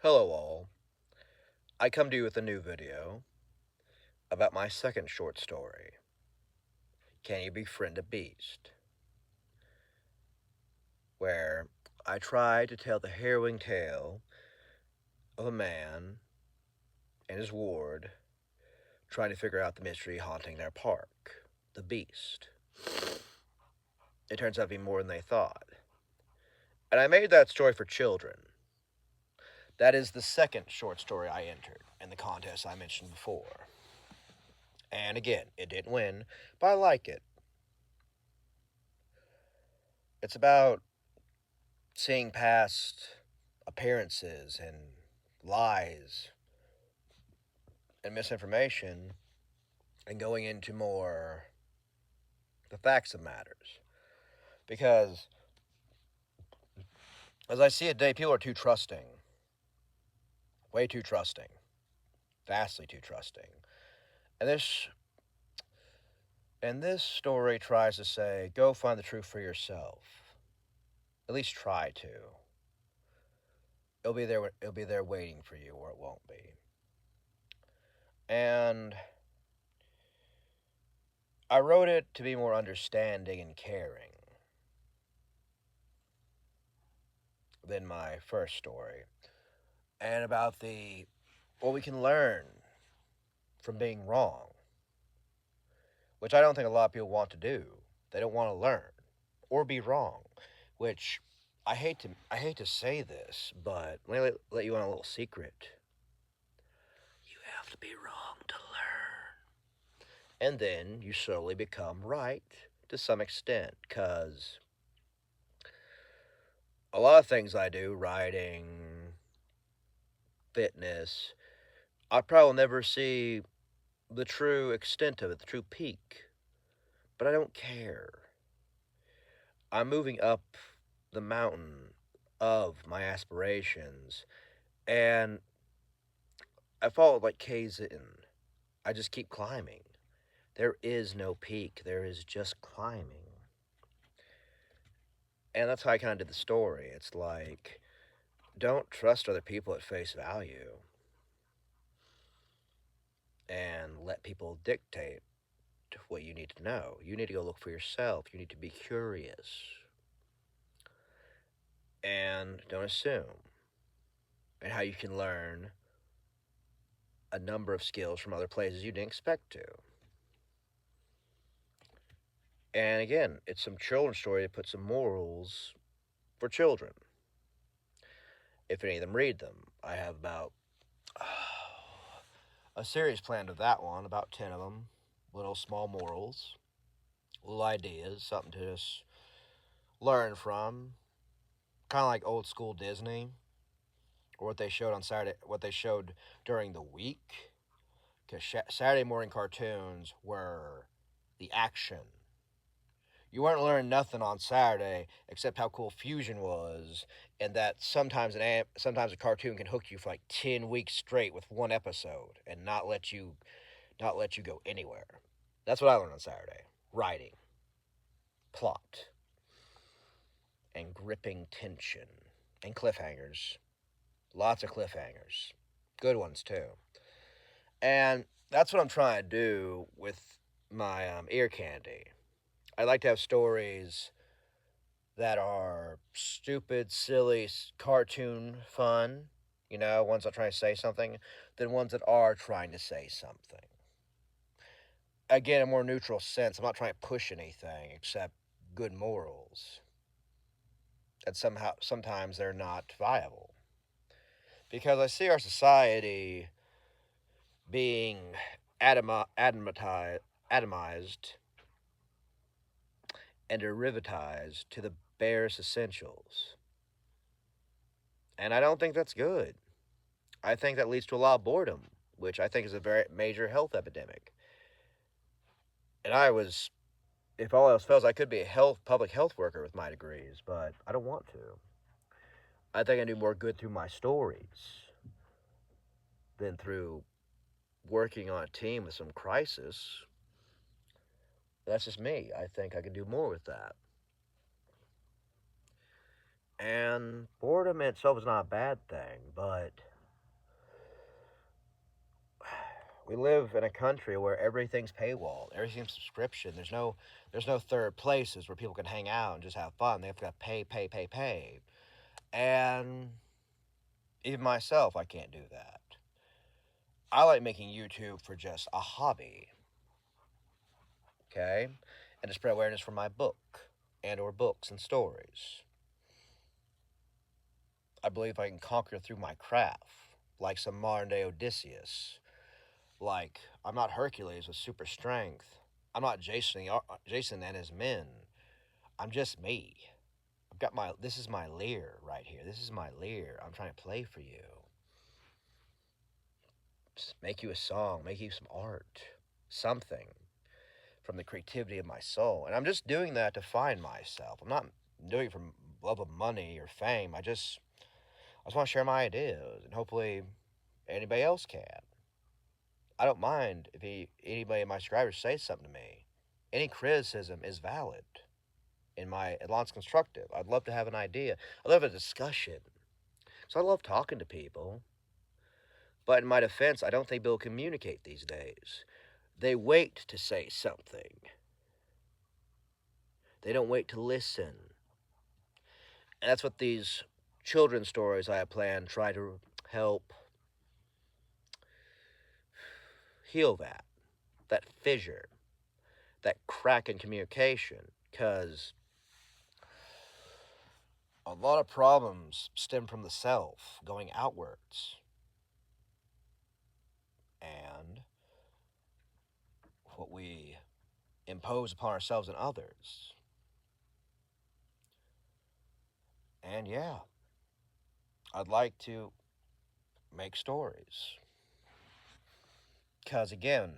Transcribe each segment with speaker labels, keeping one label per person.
Speaker 1: Hello all. I come to you with a new video about my second short story, Can You Befriend a Beast? Where I try to tell the harrowing tale of a man and his ward trying to figure out the mystery haunting their park, the Beast. It turns out to be more than they thought. And I made that story for children. That is the second short story I entered in the contest I mentioned before. And again, it didn't win, but I like it. It's about seeing past appearances and lies and misinformation and going into more the facts of matters. Because as I see it today, people are too trusting. Way too trusting. Vastly too trusting. And this story tries to say, go find the truth for yourself. At least try to. It'll be there waiting for you, or it won't be. And I wrote it to be more understanding and caring than my first story, and about what we can learn from being wrong, which I don't think a lot of people want to do. They don't want to learn or be wrong, which I hate to say this, but let me let you on a little secret. You have to be wrong to learn. And then you slowly become right to some extent, because a lot of things I do, writing, fitness, I probably never see the true extent of it, the true peak. But I don't care. I'm moving up the mountain of my aspirations, and I follow like Kazin. I just keep climbing. There is no peak, there is just climbing. And that's how I kind of did the story. It's like, don't trust other people at face value and let people dictate what you need to know. You need to go look for yourself. You need to be curious. And don't assume. And how you can learn a number of skills from other places you didn't expect to. And again, it's some children's story to put some morals for children. If any of them read them, I have about a series planned of that one, about 10 of them. Little small morals, little ideas, something to just learn from. Kind of like old school Disney, or what they showed on Saturday, what they showed during the week. Because Saturday morning cartoons were the action. You weren't learning nothing on Saturday except how cool Fusion was, and that sometimes a cartoon can hook you for like 10 weeks straight with one episode and not let you go anywhere. That's what I learned on Saturday: writing, plot, and gripping tension, and cliffhangers. Lots of cliffhangers, good ones too. And that's what I'm trying to do with my ear candy. I like to have stories that are stupid, silly, cartoon fun, ones that try to say something, than ones that are trying to say something. Again, a more neutral sense. I'm not trying to push anything except good morals. And sometimes they're not viable. Because I see our society being atomized and derivatized to the barest essentials. And I don't think that's good. I think that leads to a lot of boredom, which I think is a very major health epidemic. And if all else fails, I could be a public health worker with my degrees, but I don't want to. I think I do more good through my stories than through working on a team with some crisis. That's just me. I think I can do more with that. And boredom in itself is not a bad thing, but We live in a country where everything's paywall, everything's subscription. There's no third places where people can hang out and just have fun. They have to pay, pay, pay, pay. And even myself, I can't do that. I like making YouTube for just a hobby, okay? And to spread awareness for my book and or books and stories. I believe I can conquer through my craft, like some modern day Odysseus. Like, I'm not Hercules with super strength. I'm not Jason and his men. I'm just me. This is my lair right here. This is my lair. I'm trying to play for you. Just make you a song, make you some art, something from the creativity of my soul. And I'm just doing that to find myself. I'm not doing it for love of money or fame. I just want to share my ideas, and hopefully anybody else can. I don't mind if anybody of my subscribers says something to me. Any criticism is valid. As long as it's constructive. I'd love to have an idea. I love a discussion. So I love talking to people. But in my defense, I don't think people communicate these days. They wait to say something. They don't wait to listen. And that's what these children's stories I have planned try to help heal that fissure, that crack in communication. Because a lot of problems stem from the self going outwards. And what we impose upon ourselves and others. And yeah, I'd like to make stories. Because again,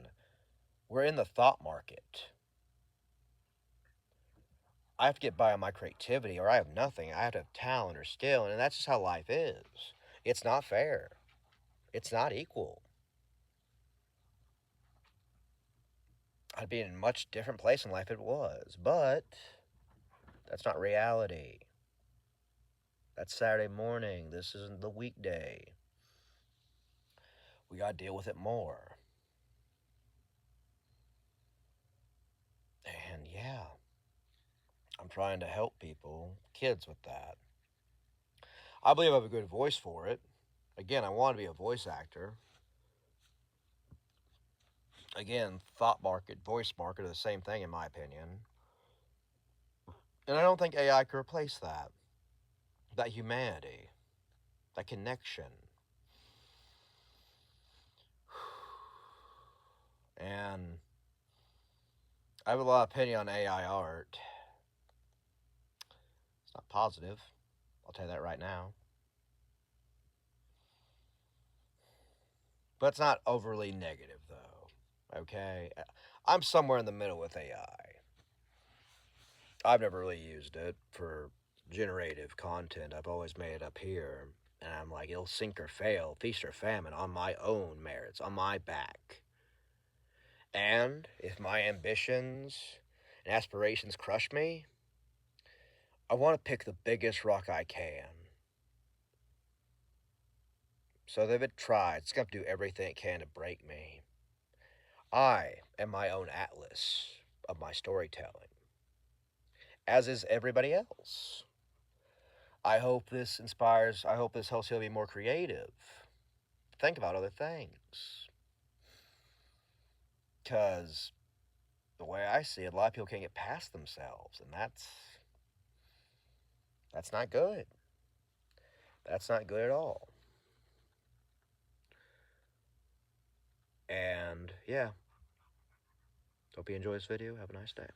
Speaker 1: we're in the thought market. I have to get by on my creativity or I have nothing. I have to have talent or skill, and that's just how life is. It's not fair. It's not equal. I'd be in a much different place in life if it was, but that's not reality. That's Saturday morning. This isn't the weekday. We gotta deal with it more. And yeah, I'm trying to help people, kids with that. I believe I have a good voice for it. Again, I want to be a voice actor. Again, thought market, voice market are the same thing in my opinion. And I don't think AI could replace that. That humanity. That connection. And I have a lot of opinion on AI art. It's not positive. I'll tell you that right now. But it's not overly negative, though. Okay? I'm somewhere in the middle with AI. I've never really used it for generative content. I've always made it up here. And I'm like, it'll sink or fail, feast or famine on my own merits, on my back. And if my ambitions and aspirations crush me, I want to pick the biggest rock I can. So that if it tries, it's going to do everything it can to break me. I am my own atlas of my storytelling, as is everybody else. I hope this inspires, I hope this helps you to be more creative. Think about other things. Because the way I see it, a lot of people can't get past themselves, and that's not good. That's not good at all. And yeah, hope you enjoy this video. Have a nice day.